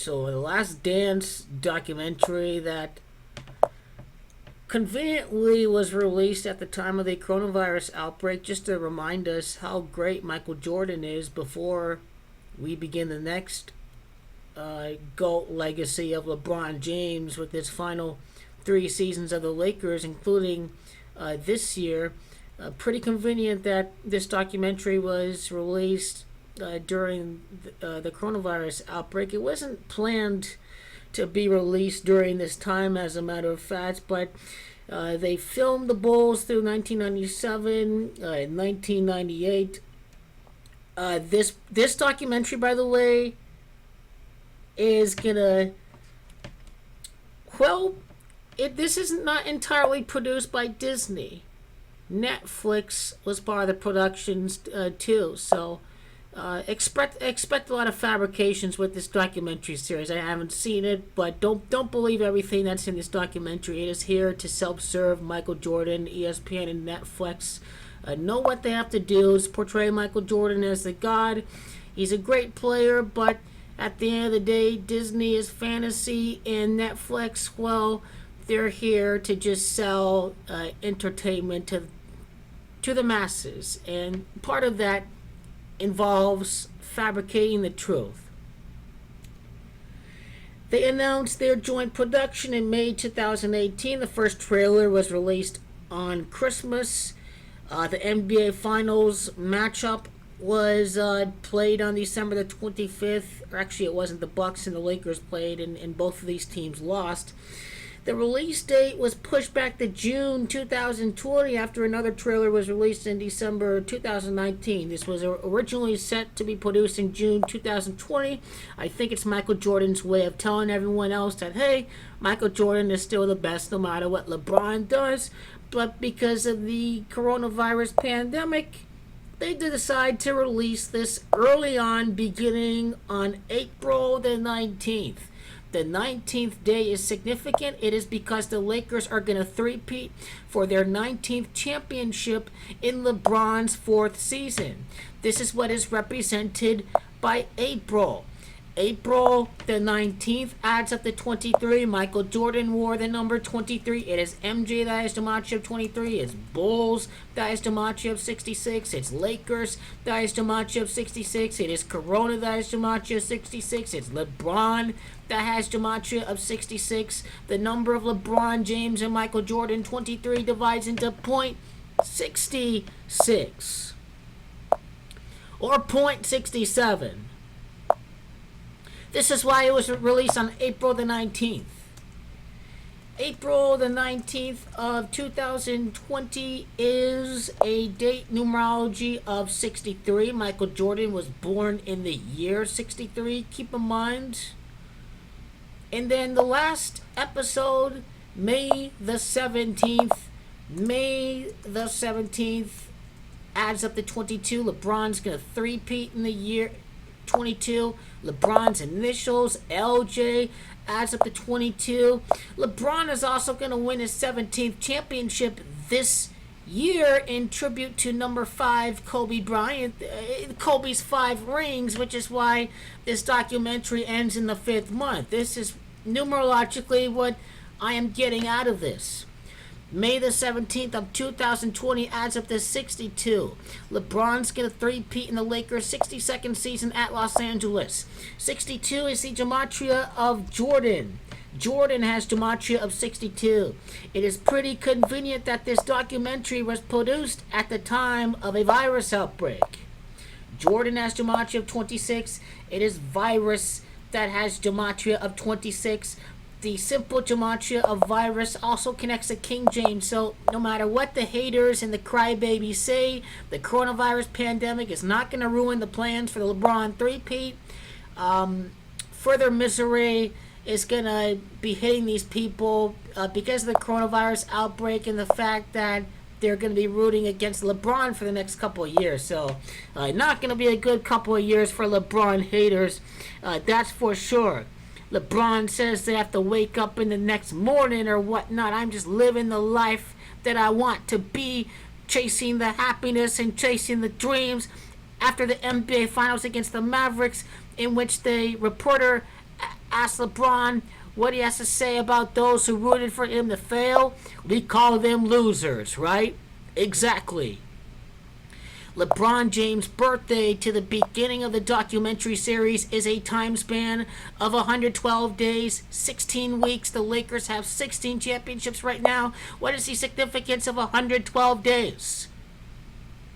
So the Last Dance documentary that conveniently was released at the time of the coronavirus outbreak, just to remind us how great Michael Jordan is before we begin the next GOAT legacy of LeBron James with his final 3 seasons of the Lakers, including this year. Pretty convenient that this documentary was released during the coronavirus outbreak. It wasn't planned to be released during this time, as a matter of fact, but they filmed the Bulls through 1997 and 1998. This documentary, by the way, is gonna this is not entirely produced by Disney. Netflix was part of the productions too, so expect a lot of fabrications with this documentary series. I haven't seen it, but don't believe everything that's in this documentary. It is here to self-serve. Michael Jordan, ESPN, and Netflix know what they have to do is portray Michael Jordan as the god. He's a great player, but at the end of the day, Disney is fantasy, and Netflix, well, they're here to just sell entertainment to the masses, and part of that involves fabricating the truth. They announced their joint production in May 2018. The first trailer was released on Christmas. The NBA Finals matchup was played on December the 25th. Or actually, it wasn't. The Bucks and the Lakers played, and both of these teams lost. The release date was pushed back to June 2020 after another trailer was released in December 2019. This was originally set to be produced in June 2020. I think it's Michael Jordan's way of telling everyone else that, hey, Michael Jordan is still the best no matter what LeBron does. But because of the coronavirus pandemic, they decide to release this early on, beginning on April the 19th. The 19th day is significant. It is because the Lakers are going to threepeat for their 19th championship in LeBron's 4th season. This is what is represented by April. April the 19th adds up to 23. Michael Jordan wore the number 23. It is MJ that has DiMaggio 23. It's Bulls that has DiMaggio 66. It's Lakers that has DiMaggio 66. It is Corona that has DiMaggio 66. It's LeBron that has DiMaggio of 66. The number of LeBron James and Michael Jordan 23 divides into .66 or .67. This is why it was released on April the 19th. April the 19th of 2020 is a date numerology of 63. Michael Jordan was born in the year 63, keep in mind. And then the last episode, May the 17th. May the 17th adds up to 22. LeBron's going to threepeat in the year 22. LeBron's initials, LJ, adds up to 22. LeBron is also going to win his 17th championship this year in tribute to number 5, Kobe Bryant. Kobe's 5 rings, which is why this documentary ends in the 5th month. This is numerologically what I am getting out of this. May the 17th of 2020 adds up to 62. LeBron's going to threepeat in the Lakers' 62nd season at Los Angeles. 62 is the gematria of Jordan. Jordan has gematria of 62. It is pretty convenient that this documentary was produced at the time of a virus outbreak. Jordan has gematria of 26. It is virus that has gematria of 26. The simple gematria of virus also connects to King James, so no matter what the haters and the crybabies say, the coronavirus pandemic is not going to ruin the plans for the LeBron threepeat. Further misery is going to be hitting these people because of the coronavirus outbreak and the fact that they're going to be rooting against LeBron for the next couple of years. So not going to be a good couple of years for LeBron haters, that's for sure. LeBron says they have to wake up in the next morning or whatnot. I'm just living the life that I want to be, chasing the happiness and chasing the dreams. After the NBA Finals against the Mavericks, in which the reporter ask LeBron what he has to say about those who rooted for him to fail, we call them losers, right? Exactly. LeBron James' birthday to the beginning of the documentary series is a time span of 112 days, 16 weeks. The Lakers have 16 championships right now. What is the significance of 112 days?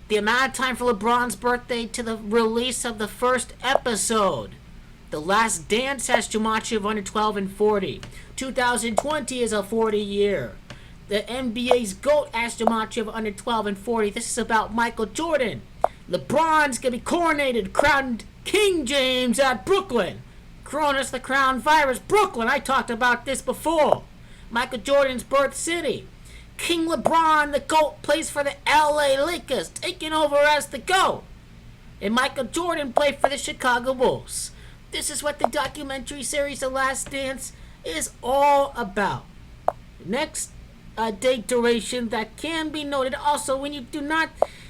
The amount of time for LeBron's birthday to the release of the first episode. The Last Dance has Gematria of 112 and 40. 2020 is a 40 year. The NBA's GOAT has Gematria of 112 and 40. This is about Michael Jordan. LeBron's going to be coronated, crowned King James at Brooklyn. Corona's the crown virus. Brooklyn, I talked about this before. Michael Jordan's birth city. King LeBron, the GOAT, plays for the LA Lakers, taking over as the GOAT. And Michael Jordan played for the Chicago Bulls. This is what the documentary series The Last Dance is all about. Next date duration that can be noted also when you do not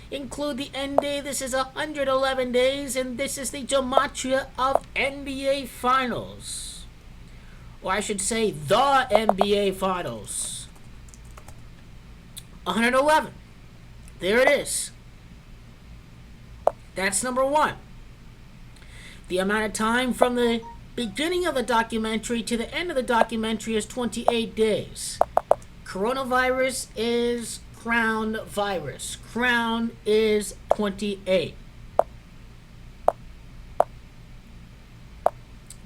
include the end day. This is 111 days, and this is the gematria of NBA Finals. Or I should say the NBA Finals. 111. There it is. That's number one. The amount of time from the beginning of the documentary to the end of the documentary is 28 days. Coronavirus is crown virus. Crown is 28.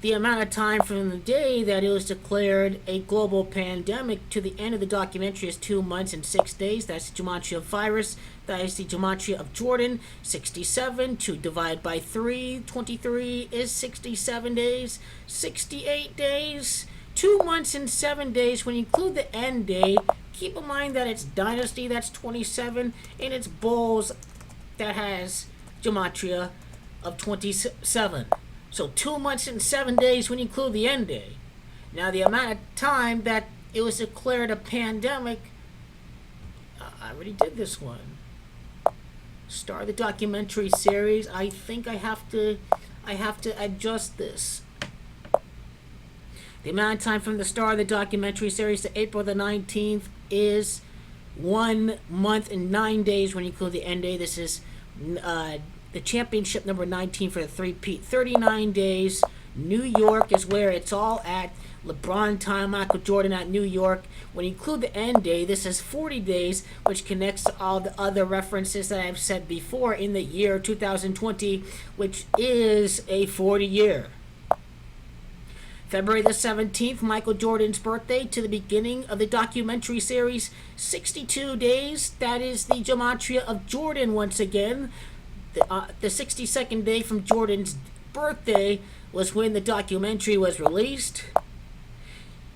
The amount of time from the day that it was declared a global pandemic to the end of the documentary is 2 months and 6 days. That's the gematria of virus. That is the gematria of Jordan. 67. 2 divided by 3. 23 is 67 days. 68 days. 2 months and 7 days. When you include the end day, keep in mind that it's dynasty, that's 27, and it's bulls that has gematria of 27. So 2 months and 7 days when you include the end day. Now the amount of time that it was declared a pandemic, I already did this one. Start the documentary series. I think I have to adjust this. The amount of time from the start of the documentary series to April the 19th is 1 month and 9 days when you include the end day. This is the championship number 19 for the threepeat. 39 days. New York is where it's all at. LeBron time, Michael Jordan at New York. When you include the end day, this is 40 days, which connects to all the other references that I've said before in the year 2020, which is a 40 year. February the 17th, Michael Jordan's birthday to the beginning of the documentary series. 62 days. That is the gematria of Jordan once again. The 62nd day from Jordan's birthday was when the documentary was released.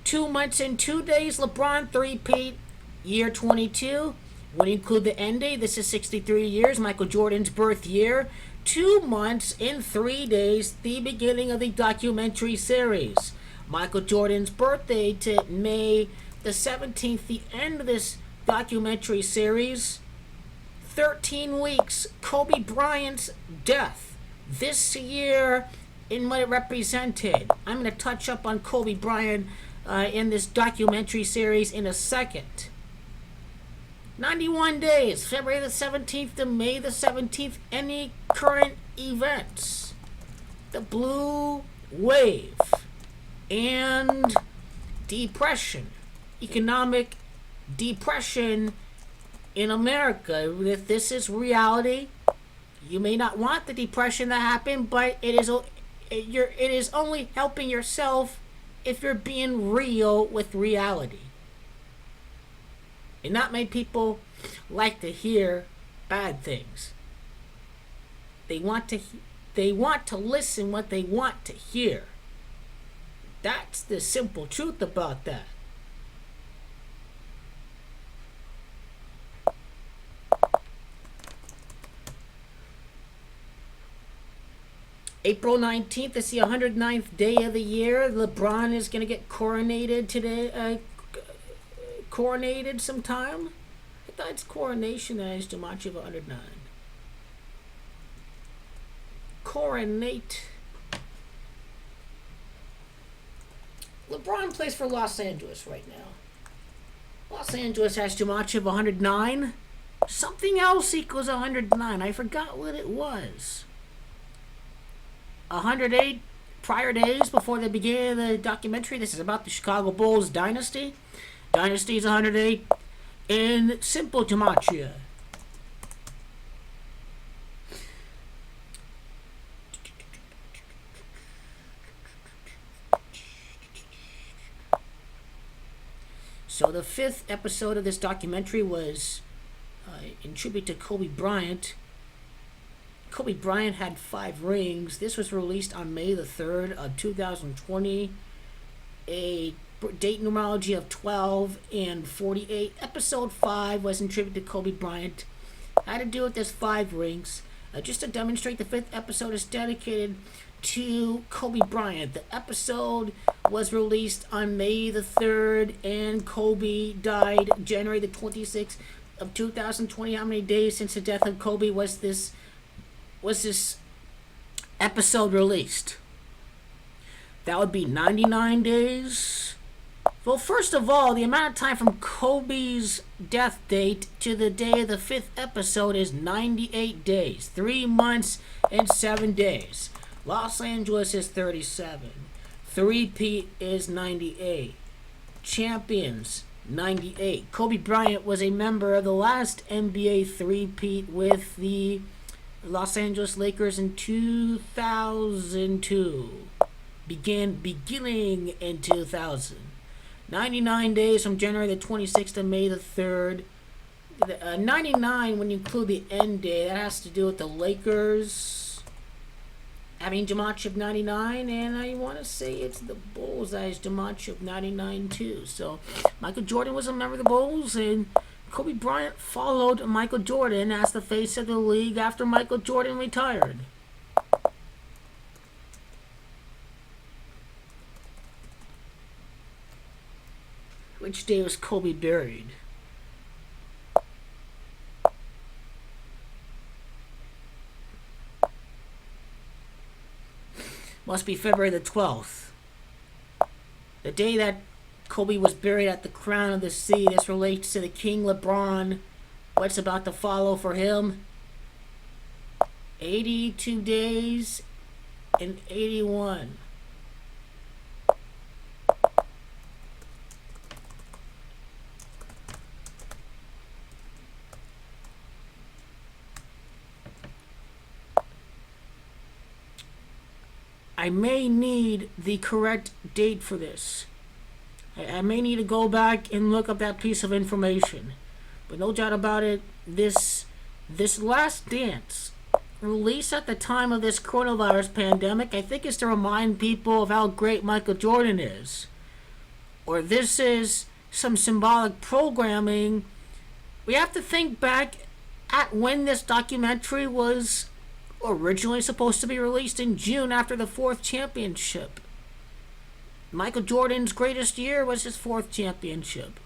2 months and 2 days, LeBron threepeat, year 22. When you include the end day, this is 63 years, Michael Jordan's birth year. 2 months and 3 days, the beginning of the documentary series. Michael Jordan's birthday to May the 17th, the end of this documentary series. 13 weeks, Kobe Bryant's death. This year, in what it represented. I'm going to touch up on Kobe Bryant in this documentary series in a second. 91 days, February the 17th to May the 17th, any current events. The blue wave and depression, economic depression in America. If this is reality, you may not want the depression to happen, but it is only helping yourself if you're being real with reality. And not many people like to hear bad things. They want to listen what they want to hear. That's the simple truth about that. April 19th is the 109th day of the year. LeBron is going to get coronated today. Coronated sometime. I thought it's coronation that is gematria of 109. Coronate. LeBron plays for Los Angeles right now. Los Angeles has too much of 109. Something else equals 109. I forgot what it was. 108 prior days before the beginning of the documentary. This is about the Chicago Bulls dynasty. Dynasty is 108 in simple gematria. So the 5th episode of this documentary was in tribute to Kobe Bryant. Kobe Bryant had 5 rings. This was released on May the 3rd of 2020. A date numerology of 12 and 48. Episode 5 was in tribute to Kobe Bryant. Had to do with this 5 rings. Just to demonstrate, the 5th episode is dedicated to Kobe Bryant. The episode was released on May the 3rd, and Kobe died January the 26th of 2020. How many days since the death of Kobe was this episode released? That would be 99 days. Well, first of all, the amount of time from Kobe's death date to the day of the 5th episode is 98 days. 3 months and 7 days. Los Angeles is 37. Threepeat is 98. Champions, 98. Kobe Bryant was a member of the last NBA threepeat with the Los Angeles Lakers in 2002. Beginning in 2000. 99 days from January the 26th to May the 3rd. 99 when you include the end day. That has to do with the Lakers having gematria of 99, and I want to say it's the Bulls that has gematria of 99 too. So Michael Jordan was a member of the Bulls, and Kobe Bryant followed Michael Jordan as the face of the league after Michael Jordan retired. Which day was Kobe buried? Must be February the 12th. The day that Kobe was buried at the crown of the sea. This relates to the King LeBron. What's about to follow for him? 82 days and 81. I may need the correct date for this. I may need to go back and look up that piece of information. But no doubt about it, this Last Dance, released at the time of this coronavirus pandemic, I think is to remind people of how great Michael Jordan is. Or this is some symbolic programming. We have to think back at when this documentary was originally supposed to be released in June after the 4th championship. Michael Jordan's greatest year was his 4th championship.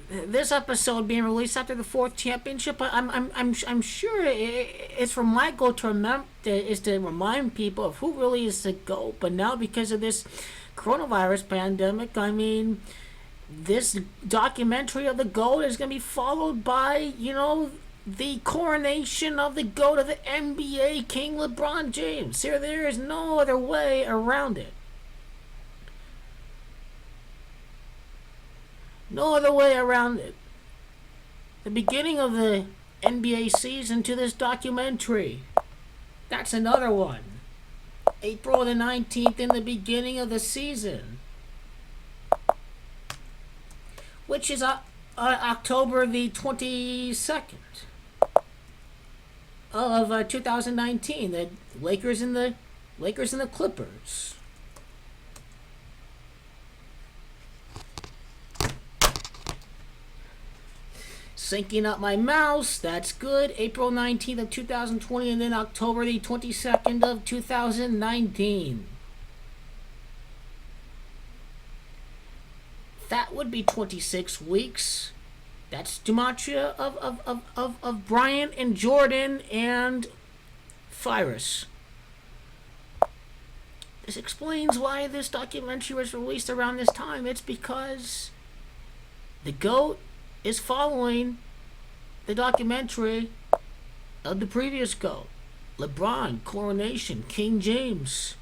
This episode being released after the 4th championship, I'm sure it's for Michael to remember, is to remind people of who really is the GOAT. But now, because of this coronavirus pandemic, I mean, this documentary of the GOAT is going to be followed by, the coronation of the GOAT of the NBA, King LeBron James. There is no other way around it. No other way around it. The beginning of the NBA season to this documentary. That's another one. April the 19th in the beginning of the season. Which is October the 22nd. Of 2019, the Lakers and the Clippers. Syncing up my mouse, that's good. April 19th of 2020, and then October the 22nd of 2019. That would be 26 weeks. That's gematria of Bryant and Jordan and Cyrus. This explains why this documentary was released around this time. It's because the GOAT is following the documentary of the previous GOAT. LeBron, Coronation, King James.